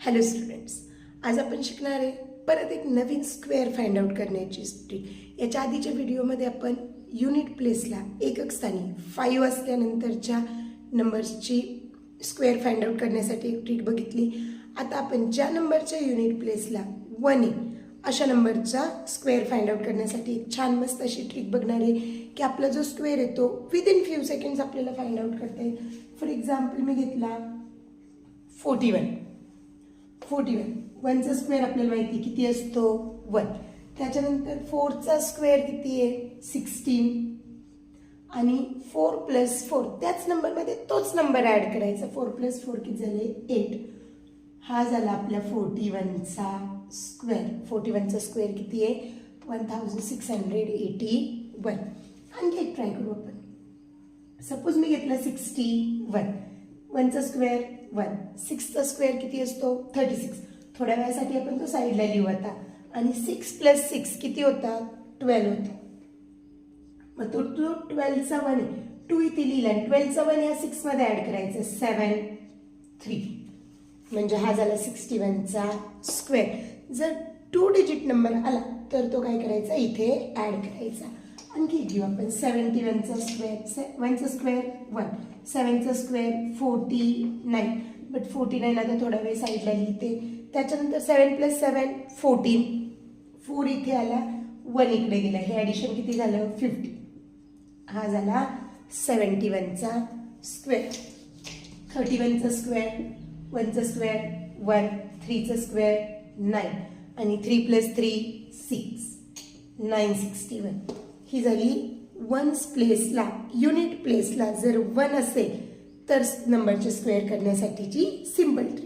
Hello students, आज आपण शिकणार आहे परत एक नवीन स्क्वेअर फाइंड आउट करण्याची ट्रिक। याच्या आधीच्या व्हिडिओमध्ये आपण युनिट प्लेसला एकक स्थानी 5 असल्यानंतरच्या नंबर्सची स्क्वेअर फाइंड आउट करण्यासाठी एक ट्रिक बघितली। आता आपण ज्या नंबरच्या युनिट प्लेसला 1 आहे अशा नंबरचा स्क्वेअर फाइंड आउट करण्यासाठी एक छान मस्त अशी ट्रिक बघणार आहे की आपला जो स्क्वेअर आहे तो विदिन फ्यू सेकंड्स आपल्याला फाइंड आउट करता येईल। फॉर एक्झाम्पल मी घेतला 41 1चा स्क्वेअर आपल्याला माहिती किती असतो 1। त्याच्यानंतर 4चा स्क्वेअर किती आहे 16 आणि 4 + 4 त्याच नंबरमध्ये तोच नंबर ॲड करायचा। 4 + 4 किती झाले 8। हा झाला आपला 41चा स्क्वेअर। 41चा स्क्वेअर किती आहे 1681। आणखी एक ट्राय करू आपण। सपोज मी घेतला 61 1चा स्क्वेअर 1 6चा स्क्वेअर किती असतो 36। थोड्या वेळासाठी आपण तो साईडला लिहू आता। आणि 6 + 6 किती होता 12 होता। मग तो 12चा 1 आहे 2 इथे लिहिला आणि 12चा 1 या 6 मध्ये ॲड करायचं 7 3 म्हणजे हा झाला 61चा स्क्वेअर। जर 2 डिजिट नंबर आला तर तो काय करायचा इथे ॲड करायचा। आणखी घेऊ आपण 71चा स्क्वेअर 1चा स्क्वेअर 1 7चा स्क्वेअर 49 बट 49 आता थोडा वेळ साईडला लिहिते। त्याच्यानंतर 7 + 7 14 4 इथे आला 1 इकडे गेला हे ॲडिशन किती झालं 50। हा झाला 71चा स्क्वेअर। 31चा स्क्वेअर 1चा स्क्वेअर 1 3चा स्क्वेअर 9 आणि 3 + 3 6 961। ही झाली वन्स प्लेसला युनिट प्लेसला जर 1 असेल तर नंबरचे स्क्वेअर करण्यासाठीची सिंपल ट्रिक।